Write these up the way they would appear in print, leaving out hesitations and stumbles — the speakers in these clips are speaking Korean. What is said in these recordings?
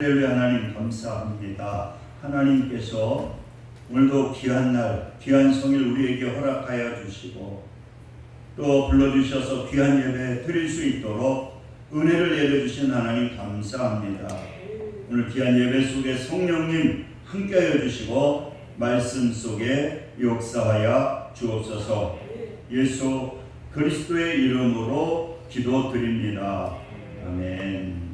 할렐루야. 하나님 감사합니다. 하나님께서 오늘도 귀한 날, 귀한 성일 우리에게 허락하여 주시고 또 불러주셔서 귀한 예배 드릴 수 있도록 은혜를 내려주신 하나님 감사합니다. 오늘 귀한 예배 속에 성령님 함께하여 주시고 말씀 속에 역사하여 주옵소서. 예수 그리스도의 이름으로 기도드립니다. 아멘.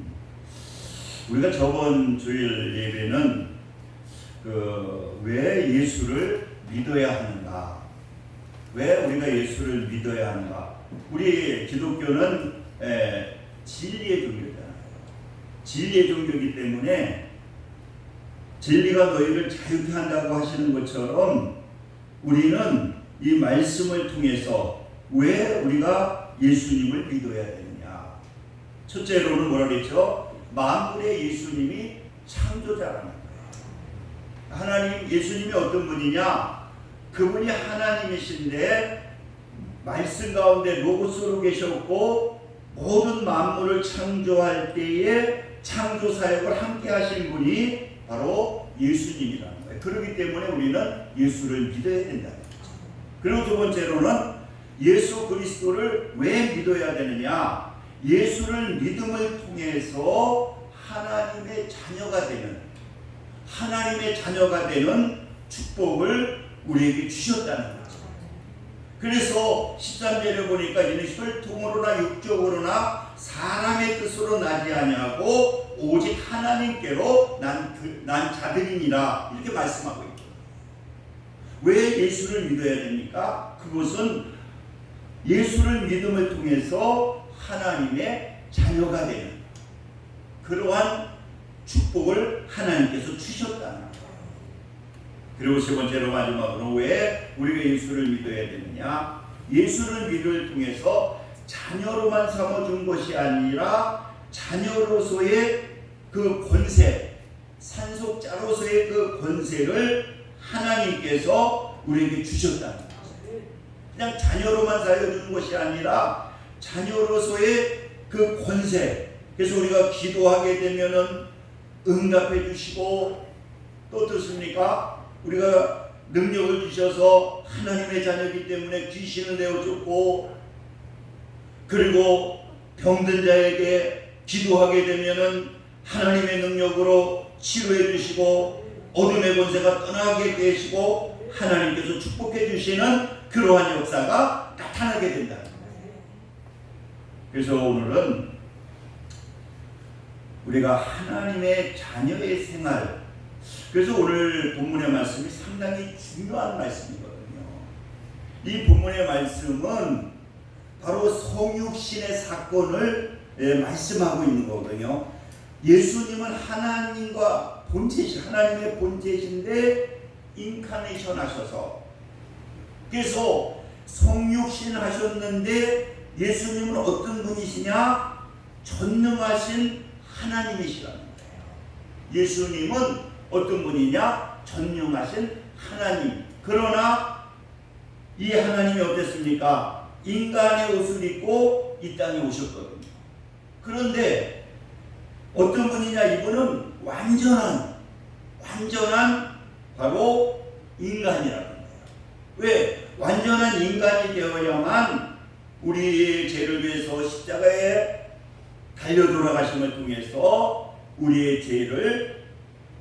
우리가 저번 주일 예배는 왜 예수를 믿어야 하는가? 왜 우리가 예수를 믿어야 하는가? 우리 기독교는 진리의 종교잖아요. 진리의 종교이기 때문에 진리가 너희를 자유케 한다고 하시는 것처럼 우리는 이 말씀을 통해서 왜 우리가 예수님을 믿어야 되느냐? 첫째로는 뭐라 그랬죠? 만물의 예수님이 창조자라는 거예요. 하나님, 예수님이 어떤 분이냐? 그분이 하나님이신데 말씀 가운데 로고스로 계셨고 모든 만물을 창조할 때에 창조 사역을 함께 하신 분이 바로 예수님이라는 거예요. 그렇기 때문에 우리는 예수를 믿어야 된다는 거죠. 그리고 두 번째로는 예수 그리스도를 왜 믿어야 되느냐? 예수를 믿음을 통해서 하나님의 자녀가 되는 축복을 우리에게 주셨다는 거죠. 그래서 13절에 보니까 이는 혈통으로나 육적으로나 사람의 뜻으로 나지 아니하고 오직 하나님께로 난 자들이니라, 이렇게 말씀하고 있죠. 왜 예수를 믿어야 됩니까? 그것은 예수를 믿음을 통해서 하나님의 자녀가 되는 그러한 축복을 하나님께서 주셨다는 거예요. 그리고 세 번째로 마지막으로 왜 우리가 예수를 믿어야 되느냐? 예수를 믿음을 통해서 자녀로만 삼아준 것이 아니라 자녀로서의 그 권세, 산속자로서의 그 권세를 하나님께서 우리에게 주셨다는 거예요. 그냥 자녀로만 살려주는 것이 아니라 자녀로서의 그 권세. 그래서 우리가 기도하게 되면은 응답해 주시고, 또 어떻습니까? 우리가 능력을 주셔서 하나님의 자녀이기 때문에 귀신을 내어줬고, 그리고 병든 자에게 기도하게 되면은 하나님의 능력으로 치료해 주시고 어둠의 권세가 떠나게 되시고 하나님께서 축복해 주시는 그러한 역사가 나타나게 된다. 그래서 오늘은 우리가 하나님의 자녀의 생활, 그래서 오늘 본문의 말씀이 상당히 중요한 말씀이거든요. 이 본문의 말씀은 바로 성육신의 사건을 말씀하고 있는 거거든요. 예수님은 하나님과 하나님의 본체신데 인카네이션 하셔서, 그래서 성육신 하셨는데 예수님은 어떤 분이시냐? 전능하신 하나님이시라는 거예요. 예수님은 어떤 분이냐? 전능하신 하나님. 그러나 이 하나님이 어땠습니까? 인간의 옷을 입고 이 땅에 오셨거든요. 그런데 어떤 분이냐? 이분은 완전한 바로 인간이라는 거예요. 왜? 완전한 인간이 되어야만 우리의 죄를 위해서 십자가에 달려 돌아가심을 통해서 우리의 죄를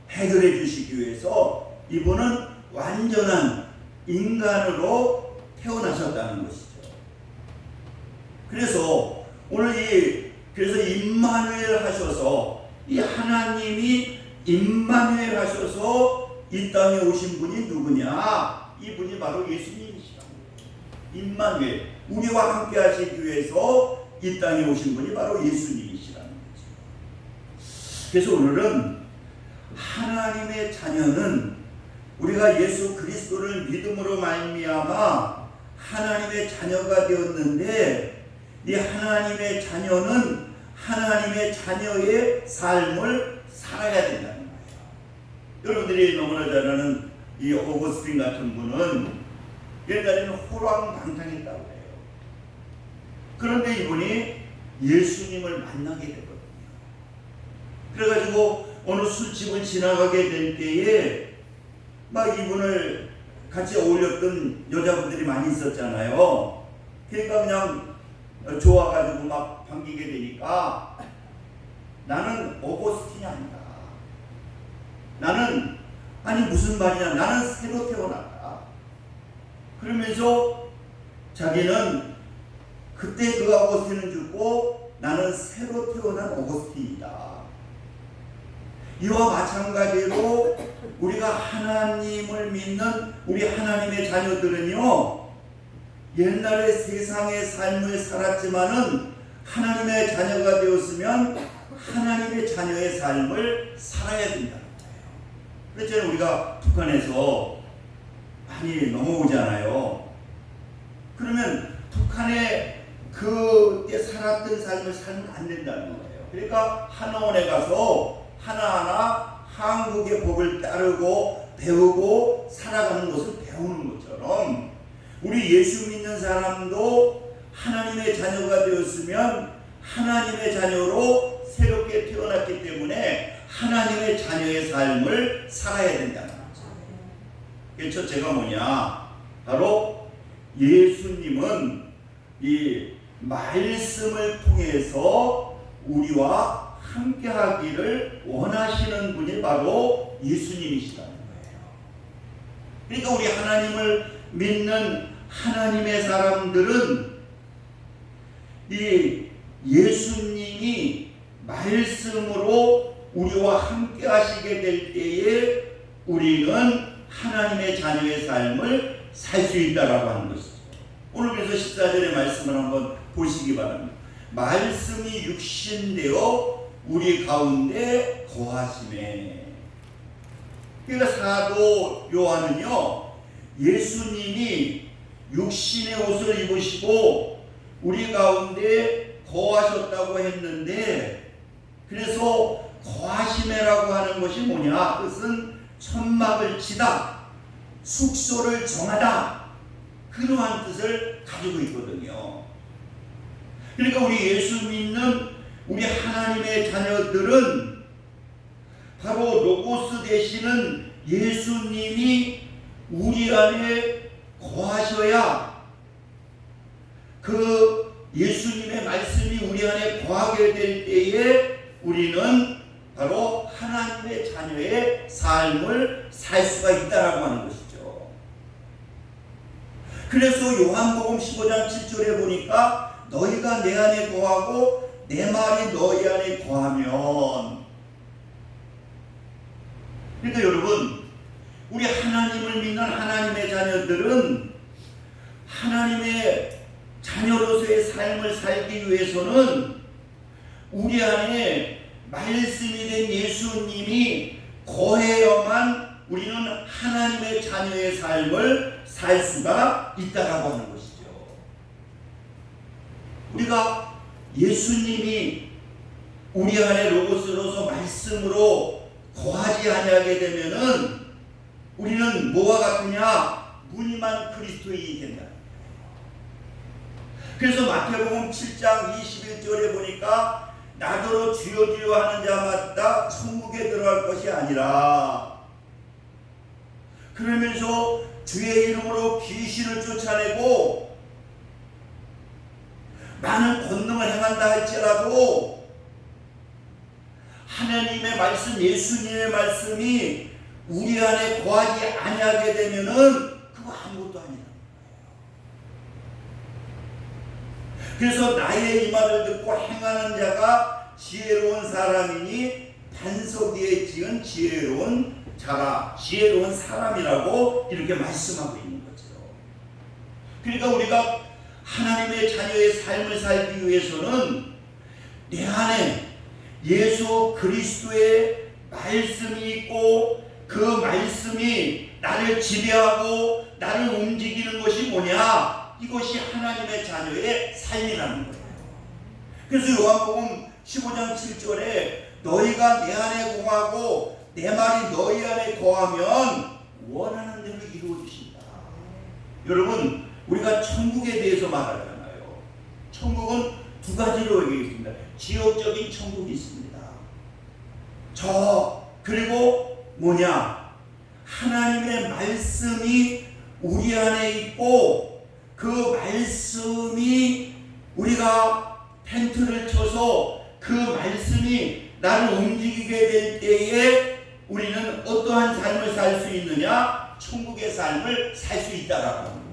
해결해 주시기 위해서 이분은 완전한 인간으로 태어나셨다는 것이죠. 그래서 오늘 그래서 임마누엘 하셔서, 이 하나님이 임마누엘 하셔서 이 땅에 오신 분이 누구냐? 이분이 바로 예수님이시라는 거예요. 임마누엘, 우리와 함께 하시기 위해서 이 땅에 오신 분이 바로 예수님이시라는 거죠. 그래서 오늘은 하나님의 자녀는 우리가 예수 그리스도를 믿음으로 말미암아 하나님의 자녀가 되었는데, 이 하나님의 자녀는 하나님의 자녀의 삶을 살아야 된다는 거예요. 여러분들이 너무나 잘 아는 이 오거스틴 같은 분은 옛날에는 호랑방탕했다고 해요. 그런데 이분이 예수님을 만나게 되거든요. 그래가지고 어느 술집을 지나가게 될 때에 막 이분을 같이 어울렸던 여자분들이 많이 있었잖아요. 그러니까 그냥 좋아가지고 막 반기게 되니까 나는 오거스틴이 아니다. 나는 아니 무슨 말이냐. 나는 새로 태어났다. 그러면서 자기는 그때 그 오거스틴은 죽고 나는 새로 태어난 오거스틴이다. 이와 마찬가지로 우리가 하나님을 믿는 우리 하나님의 자녀들은요, 옛날에 세상의 삶을 살았지만은 하나님의 자녀가 되었으면 하나님의 자녀의 삶을 살아야 된다는 거예요. 그렇잖아요. 우리가 북한에서 많이 넘어오잖아요. 그러면 북한에 그때 살았던 삶을 살면 안 된다는 거예요. 그러니까 하나원에 가서 하나하나 한국의 법을 따르고 배우고 살아가는 것을 배우는 것처럼 우리 예수 믿는 사람도 하나님의 자녀가 되었으면 하나님의 자녀로 새롭게 태어났기 때문에 하나님의 자녀의 삶을 살아야 된다는 거죠. 그래서 첫째가 뭐냐? 바로 예수님은 이 말씀을 통해서 우리와 함께 하기를 원하시는 분이 바로 예수님이시라는 거예요. 그러니까 우리 하나님을 믿는 하나님의 사람들은 이 예수님이 말씀으로 우리와 함께 하시게 될 때에 우리는 하나님의 자녀의 삶을 살 수 있다라고 하는 것이죠. 오늘 그래서 14절의 말씀을 한번 보시기 바랍니다. 말씀이 육신되어 우리 가운데 거하심에. 그러니까 사도 요한은요, 예수님이 육신의 옷을 입으시고 우리 가운데 거하셨다고 했는데, 그래서 거하심이라고 하는 것이 뭐냐? 그것은 천막을 치다, 숙소를 정하다, 그러한 뜻을 가지고 있거든요. 그러니까 우리 예수 믿는 우리 하나님의 자녀들은 바로 로고스 되시는 예수님이 우리 안에 거하셔야 그 예수님의 말씀이 우리 안에 거하게 될 때에 우리는 바로 하나님의 자녀의 삶을 살 수가 있다라고 하는 것이죠. 그래서 요한복음 15장 7절에 보니까 너희가 내 안에 거하고 내 말이 너희 안에 거하면. 그러니까 여러분, 우리 하나님을 믿는 하나님의 자녀들은 하나님의 자녀로서의 삶을 살기 위해서는 우리 안에 말씀이 된 예수님이 거해야만 우리는 하나님의 자녀의 삶을 살 수가 있다라고 하는 것이죠. 우리가 예수님이 우리 안에 로고스로서 말씀으로 거하지 아니하게 되면은 우리는 뭐와 같으냐? 무늬만 그리스도인이 된다. 그래서 마태복음 7장 21절에 보니까 나더러 주여 주여 하는 자마다 천국에 들어갈 것이 아니라, 그러면서 주의 이름으로 귀신을 쫓아내고 많은 권능을 행한다 할지라도 하나님의 말씀, 예수님의 말씀이 우리 안에 거하지 아니하게 되면은 그거 아무것도 아니다. 그래서 나의 이 말을 듣고 행하는 자가 지혜로운 사람이니 반석 위에 지은 지혜로운 자가, 지혜로운 사람이라고 이렇게 말씀하고 있는 거죠. 그러니까 우리가 하나님의 자녀의 삶을 살기 위해서는 내 안에 예수 그리스도의 말씀이 있고 그 말씀이 나를 지배하고 나를 움직이는 것이 뭐냐? 이것이 하나님의 자녀의 삶이라는 거예요. 그래서 요한복음 15장 7절에 너희가 내 안에 거하고 내 말이 너희 안에 거하면 원하는 대로 이루어 주신다. 여러분, 우리가 천국에 대해서 말하잖아요. 천국은 두 가지로 얘기했습니다. 지역적인 천국이 있습니다. 저 그리고 뭐냐? 하나님의 말씀이 우리 안에 있고 그 말씀이 우리가 텐트를 쳐서 그 말씀이 나를 움직이게 될 때에 우리는 어떠한 삶을 살 수 있느냐? 천국의 삶을 살 수 있다라고 합니다.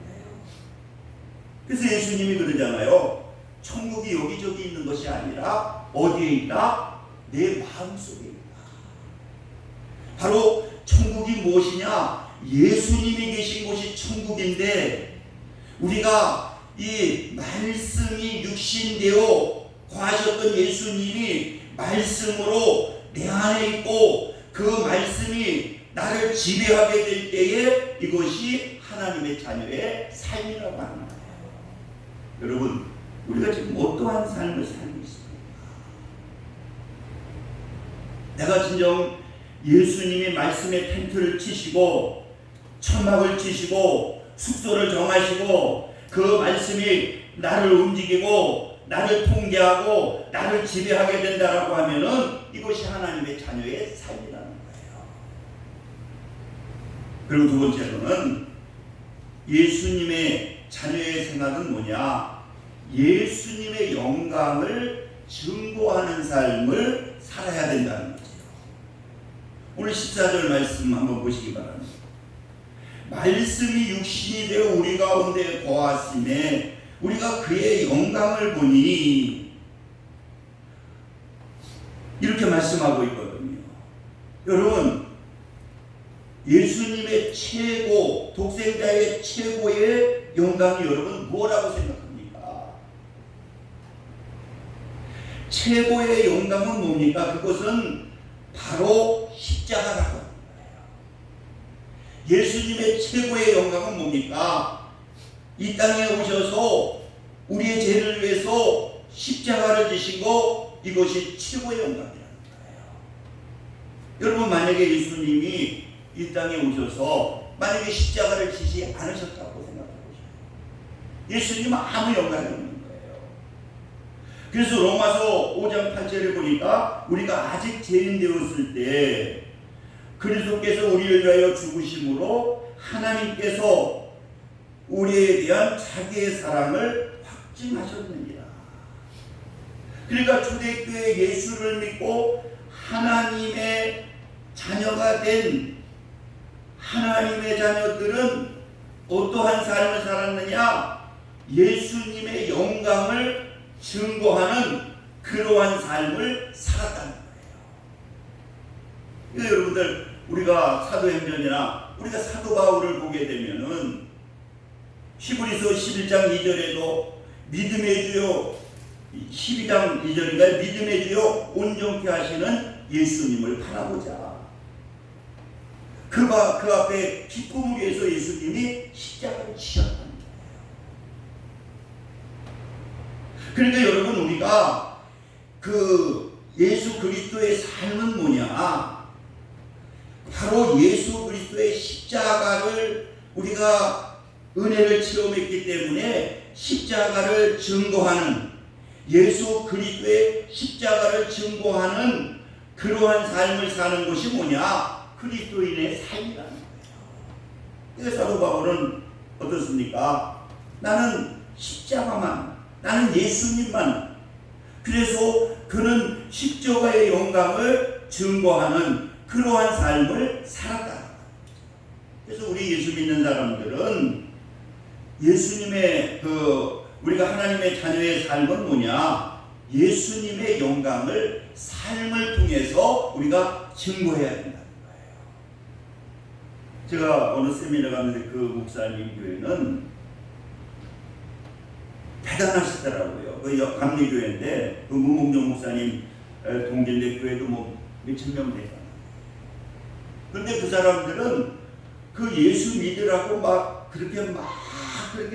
그래서 예수님이 그러잖아요. 천국이 여기저기 있는 것이 아니라 어디에 있다? 내 마음속에 있다. 바로 천국이 무엇이냐? 예수님이 계신 곳이 천국인데 우리가 이 말씀이 육신되어 거하셨던 예수님이 말씀으로 내 안에 있고 그 말씀이 나를 지배하게 될 때에 이것이 하나님의 자녀의 삶이라고 하는 거예요. 여러분, 우리가 지금 어떠한 삶을 살고 있습니까? 내가 진정 예수님이 말씀의 텐트를 치시고 천막을 치시고 숙소를 정하시고 그 말씀이 나를 움직이고 나를 통제하고 나를 지배하게 된다라고 하면은 이것이 하나님의 자녀의 삶이라는 거예요. 그리고 두 번째로는 예수님의 자녀의 생각은 뭐냐? 예수님의 영광을 증거하는 삶을 살아야 된다는 거죠. 오늘 14절 말씀 한번 보시기 바랍니다. 말씀이 육신이 되어 우리 가운데 거하심에 우리가 그의 영광을 보니 이렇게 말씀하고 있거든요. 여러분, 예수님의 최고, 독생자의 최고의 영광이 여러분 뭐라고 생각합니까? 최고의 영광은 뭡니까? 그것은 바로 십자가라고 합니다. 예수님의 최고의 영광은 뭡니까? 이 땅에 오셔서 우리의 죄를 위해서 십자가를 지시고 이것이 최고의 영광이라는 거예요. 여러분, 만약에 예수님이 이 땅에 오셔서 만약에 십자가를 지시 않으셨다고 생각해 보세요. 예수님은 아무 영광이 없는 거예요. 그래서 로마서 5장 8절에 보니까 우리가 아직 죄인 되었을 때 그리스도께서 우리를 위하여 죽으심으로 하나님께서 우리에 대한 자기의 사랑을 확증하셨느니라. 그러니까 초대교회 예수를 믿고 하나님의 자녀가 된 하나님의 자녀들은 어떠한 삶을 살았느냐? 예수님의 영광을 증거하는 그러한 삶을 살았다는 거예요. 그러니까 여러분들, 우리가 사도행전이나 우리가 사도 바울을 보게 되면은 히브리서 11장 2절에도 믿음의 주요, 12장 2절인가요? 믿음의 주요 온전케 하시는 예수님을 바라보자. 그 앞에 기쁨을 위해서 예수님이 십자가를 지셨다는 거예요. 그러니까 여러분, 우리가 그 예수 그리스도의 삶은 뭐냐? 바로 예수 그리스도의 십자가를 우리가 은혜를 체험했기 때문에 십자가를 증거하는, 예수 그리스도의 십자가를 증거하는 그러한 삶을 사는 것이 뭐냐? 그리스도인의 삶이라는 거예요. 그래서 사도 바울은 어떻습니까? 나는 십자가만, 나는 예수님만. 그래서 그는 십자가의 영광을 증거하는 그러한 삶을 살았다. 그래서 우리 예수 믿는 사람들은 예수님의 우리가 하나님의 자녀의 삶은 뭐냐? 예수님의 영광을 삶을 통해서 우리가 증거해야 된다는 거예요. 제가 어느 세미나 갔는데 그 목사님 교회는 대단하시더라고요. 그 감리교회인데 그 문봉정 목사님 동진대 교회도 뭐 몇천 명 되잖아요. 그런데 그 사람들은 그 예수 믿으라고 막 그렇게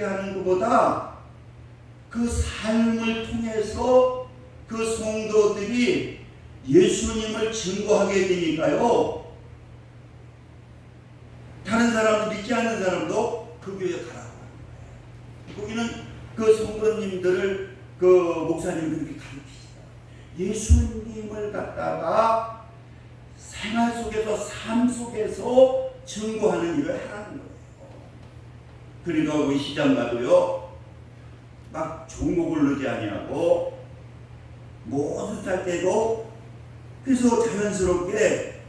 하는 것보다 그 삶을 통해서 그 성도들이 예수님을 증거하게 되니까요. 다른 사람도, 믿지 않는 사람도 그 교회에 가라고 하는 거예요. 거기는 그 성도님들을 그 목사님이 그렇게 가르치시다. 예수님을 갖다가 생활 속에서 삶 속에서 증거하는 일을 하라는 거예요. 그러니까 우리 시장 가도요 막 종목을 넣지 아니하고 모든 살 때도 그래서 자연스럽게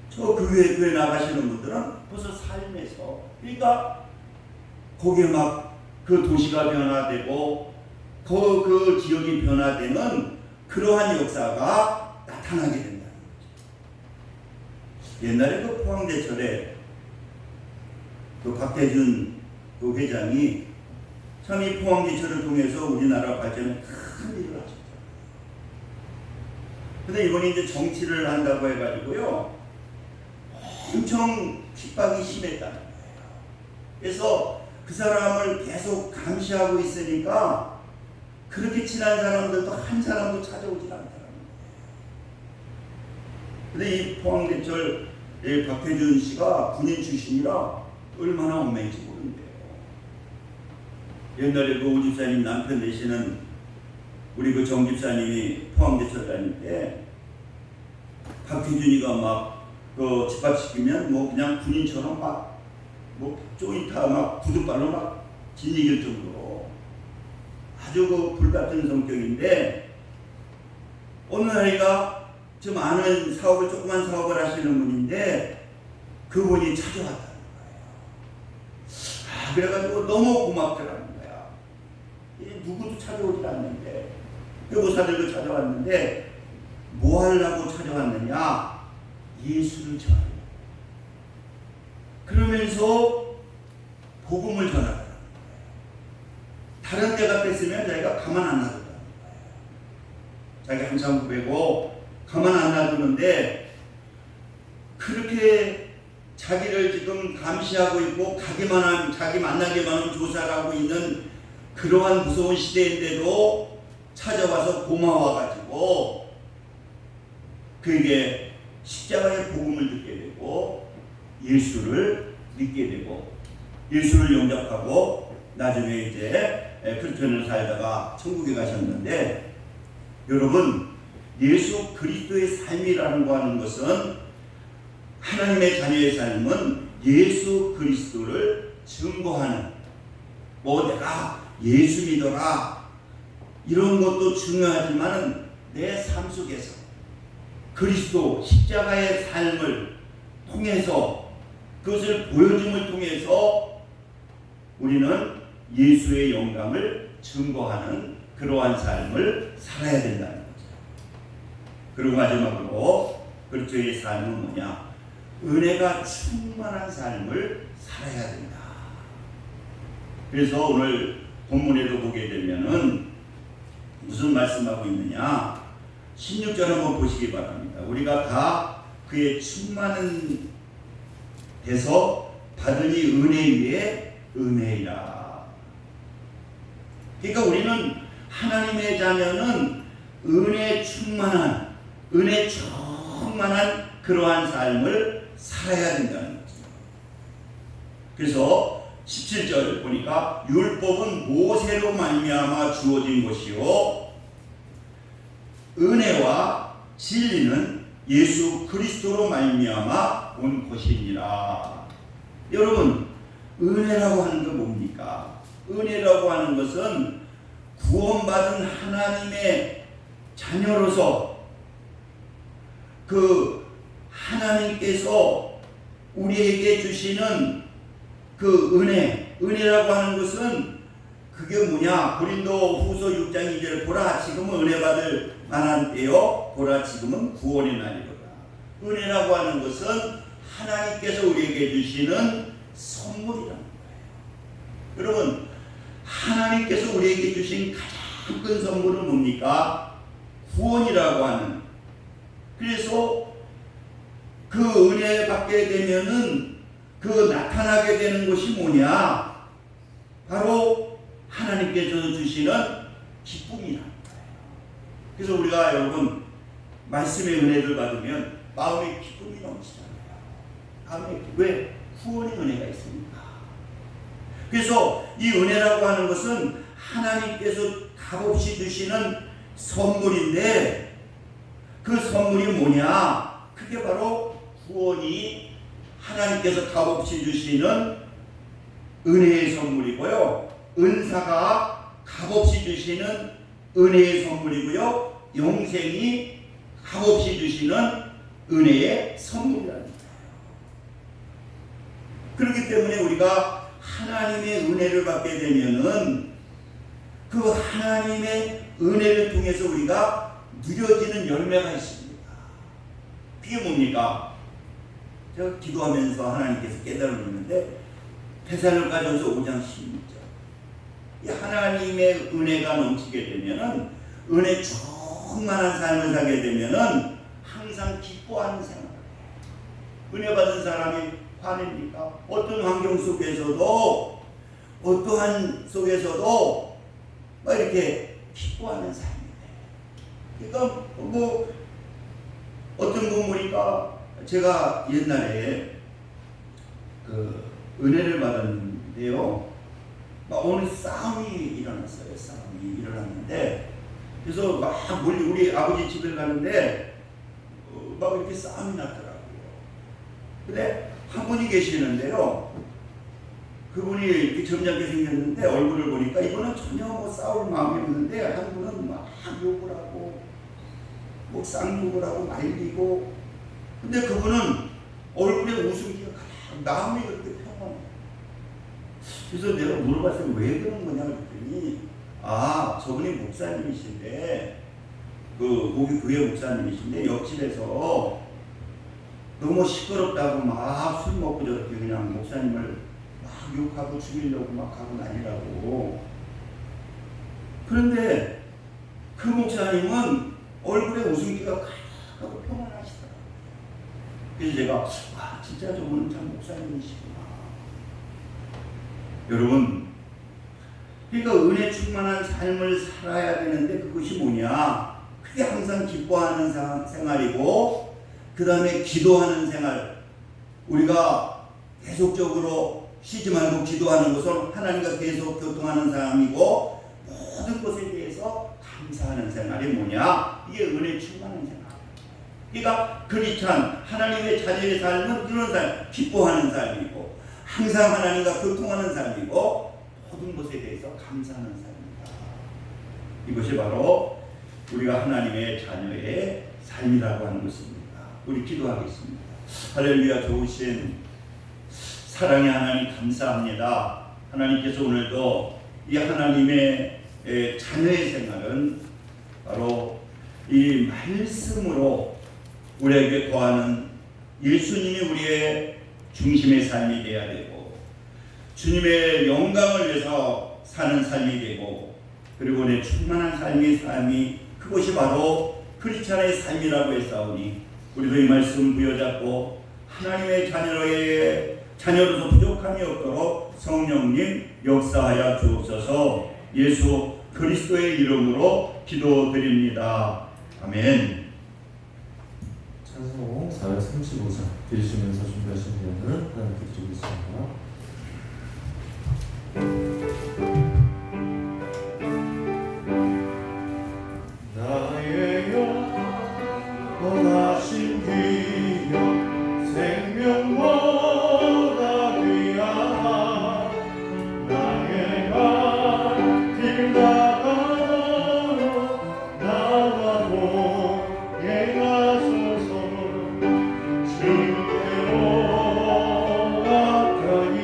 저 교회 나가시는 분들은 벌써 삶에서 그러니까 거기에 막 그 도시가 변화되고 그 지역이 변화되는 그러한 역사가 나타나게 된다는 거죠. 옛날에 그 포항제철에 그 박태준 그 회장이 참 이 포항제철을 통해서 우리나라 발전에 큰 일을 하셨어요. 근데 이번에 이제 정치를 한다고 해가지고요 엄청 핍박이 심했다는 거예요. 그래서 그 사람을 계속 감시하고 있으니까 그렇게 친한 사람들도 한 사람도 찾아오질 않더라는 거예요. 근데 이 포항제철 박태준 씨가 군인 출신이라 얼마나 엉망인지 모르는데요. 옛날에 그 오 집사님 남편 되시는 우리 그 정 집사님이 포항제철 다닐 때 박태준이가 막 그 집합시키면 뭐 그냥 군인처럼 막 뭐 쪼이타 막 구두발로 막 진이길 정도로 아주 그 불같은 성격인데 어느 날이가 좀 아는 사업을 조그만 사업을 하시는 분인데 그분이 찾아왔다는 거예요. 그래가지고 너무 고맙더라는 거야. 누구도 찾아오지 않는데 교보사들도 찾아왔는데 뭐 하려고 찾아왔느냐? 예수를 전하려고. 그러면서 복음을 전하더라는 거예요. 다른 데 같았으면 자기가 가만 안 놔두더라는 거예요. 자기 항상 구배고 가만 안 놔두는데 그렇게 자기를 지금 감시하고 있고 자기 만나기만 하면 조사를 하고 있는 그러한 무서운 시대인데도 찾아와서 고마워가지고 그에게 십자가의 복음을 듣게 되고 예수를 믿게 되고 예수를 영접하고 나중에 이제 크리스천을 살다가 천국에 가셨는데 여러분 예수 그리스도의 삶이라는 거 하는 것은 하나님의 자녀의 삶은 예수 그리스도를 증거하는 뭐 내가 예수 믿어라 이런 것도 중요하지만 내 삶 속에서 그리스도 십자가의 삶을 통해서 그것을 보여줌을 통해서 우리는 예수의 영광을 증거하는 그러한 삶을 살아야 된다는 거죠. 그리고 마지막으로 그리스도의 삶은 뭐냐? 은혜가 충만한 삶을 살아야 된다. 그래서 오늘 본문에도 보게 되면은 무슨 말씀하고 있느냐? 16절 한번 보시기 바랍니다. 우리가 다 그의 충만한 데서 받으니 은혜 위에 은혜이라. 그러니까 우리는 하나님의 자녀는 은혜 충만한 그러한 삶을 살아야 된다는 거죠. 그래서 17절 보니까 율법은 모세로 말미암아 주어진 것이요 은혜와 진리는 예수 그리스도로 말미암아 온 것이니라. 여러분 은혜라고 하는 건 뭡니까? 은혜라고 하는 것은 구원받은 하나님의 자녀로서 그 하나님께서 우리에게 주시는 그 은혜라고 하는 것은 그게 뭐냐? 고린도 후서 6장 2절 보라 지금은 은혜 받을 만한 때요 보라 지금은 구원의 날이로다. 은혜라고 하는 것은 하나님께서 우리에게 주시는 선물이라는 거예요. 여러분 하나님께서 우리에게 주신 가장 큰 선물은 뭡니까? 구원이라고 하는. 그래서 그 은혜 받게 되면은 그 나타나게 되는 것이 뭐냐? 바로 하나님께서 주시는 기쁨이라는 거예요. 그래서 우리가 여러분 말씀의 은혜를 받으면 마음에 기쁨이 넘치잖아요. 왜? 구원의 은혜가 있으니까. 그래서 이 은혜라고 하는 것은 하나님께서 값없이 주시는 선물인데 그 선물이 뭐냐? 그게 바로 구원이 하나님께서 값없이 주시는 은혜의 선물이고요. 은사가 값없이 주시는 은혜의 선물이고요. 영생이 값없이 주시는 은혜의 선물이라는 거예요. 그렇기 때문에 우리가 하나님의 은혜를 받게 되면은 그 하나님의 은혜를 통해서 우리가 누려지는 열매가 있습니다. 그게 뭡니까? 제가 기도하면서 하나님께서 깨달았는데 데살로니가전서 5장 16절. 이 하나님의 은혜가 넘치게 되면은 은혜 충만한 삶을 살게 되면은 항상 기뻐하는 생활. 은혜 받은 사람이 화냅니까? 어떤 환경 속에서도 어떠한 속에서도 막 이렇게 기뻐하는 삶이에요. 그러니까 뭐 어떤 분이니까 제가 옛날에 그 은혜를 받았는데요. 막 어느 싸움이 일어났어요. 싸움이 일어났는데 그래서 막 멀리 우리 아버지 집에 가는데 막 이렇게 싸움이 났더라고요. 근데 한 분이 계시는데요. 그분이 이렇게 점잖게 생겼는데 얼굴을 보니까 이분은 전혀 뭐 싸울 마음이 없는데 한 분은 막 욕을 하고 뭐 쌍욕을 하고 말리고 근데 그분은 얼굴에 웃음기가 가득 마음이 그렇게 평안해. 그래서 내가 물어봤어요. 왜 그런 거냐 그랬더니 아 저분이 목사님이신데 그 거기 교회 목사님이신데 옆집에서 너무 시끄럽다고 막 술 먹고 저렇게 그냥 목사님을 막 욕하고 죽이려고 막 하고 난리라고. 그런데 그 목사님은 얼굴에 웃음기가 가득하고 평안하시더라고요. 그래서 제가 아 진짜 저분은 참 목사님이시구나. 여러분 그러니까 은혜 충만한 삶을 살아야 되는데 그것이 뭐냐? 그게 항상 기뻐하는 생활이고 그 다음에 기도하는 생활. 우리가 계속적으로 쉬지 말고 기도하는 것은 하나님과 계속 교통하는 사람이고 모든 것에 대해서 감사하는 생활이 뭐냐? 이게 은혜 충만한 생활. 그러니까 크리스찬 하나님의 자녀의 삶은 이런 삶, 기뻐하는 삶이고 항상 하나님과 교통하는 삶이고 모든 것에 대해서 감사하는 삶입니다. 이것이 바로 우리가 하나님의 자녀의 삶이라고 하는 것입니다. 우리 기도하겠습니다. 할렐루야. 좋으신 사랑의 하나님 감사합니다. 하나님께서 오늘도 이 하나님의 자녀의 생활은 바로 이 말씀으로 우리에게 거하는 예수님이 우리의 중심의 삶이 되어야 되고 주님의 영광을 위해서 사는 삶이 되고 그리고 내 충만한 삶이 그것이 바로 크리스찬의 삶이라고 했사오니 우리도 이 말씀 부여잡고 하나님의 자녀로서 부족함이 없도록 성령님 역사하여 주옵소서. 예수 그리스도의 이름으로 기도드립니다. 아멘. 찬송 435장 들으시면서 준비하신 내용을 하나님께 드리겠습니다. 나의 영원하신 기억 생명보다 귀하다. 나의 갈 나가로 나와 보게 하소서. 주께로 가까이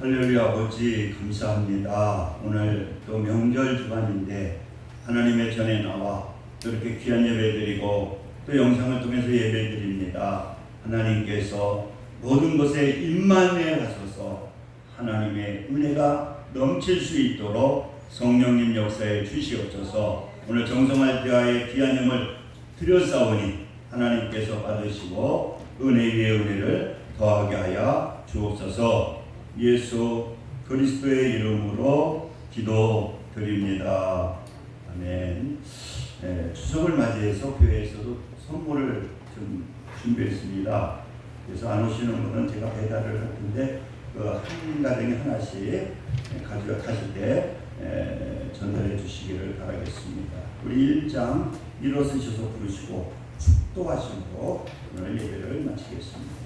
할렐루야. 아버지 감사합니다. 오늘 또 명절 주간인데 하나님의 전에 나와 또 이렇게 귀한 예배 드리고 또 영상을 통해서 예배 드립니다. 하나님께서 모든 것에 임만해 하셔서 하나님의 은혜가 넘칠 수 있도록 성령님 역사에 주시옵소서. 오늘 정성할 대하의 귀한 영을 드렸사오니 하나님께서 받으시고 은혜 위에 은혜를 더하게 하여 주옵소서. 예수 그리스도의 이름으로 기도드립니다. 아멘. 추석을 맞이해서 교회에서도 선물을 좀 준비했습니다. 그래서 안 오시는 분은 제가 배달을 할 텐데 한 가정에 하나씩 가져가실 때 전달해 주시기를 바라겠습니다. 우리 1장 일어서셔서 부르시고 축도하시고 오늘 예배를 마치겠습니다.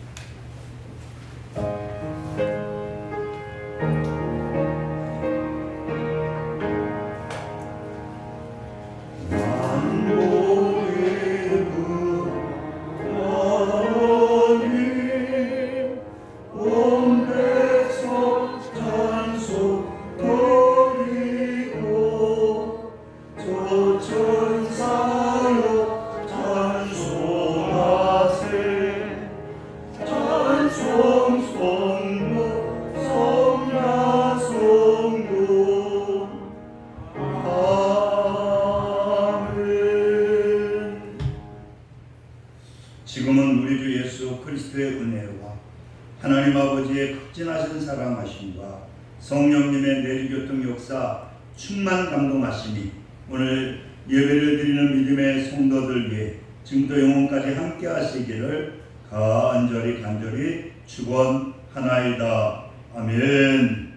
지금은 우리 주 예수 그리스도의 은혜와 하나님 아버지의 극진하신 사랑하심과 성령님의 내리교통 역사 충만 감동하심이 오늘 예배를 드리는 믿음의 성도들 위해 지금부터 영혼까지 함께 하시기를 간절히 축원하나이다. 아멘.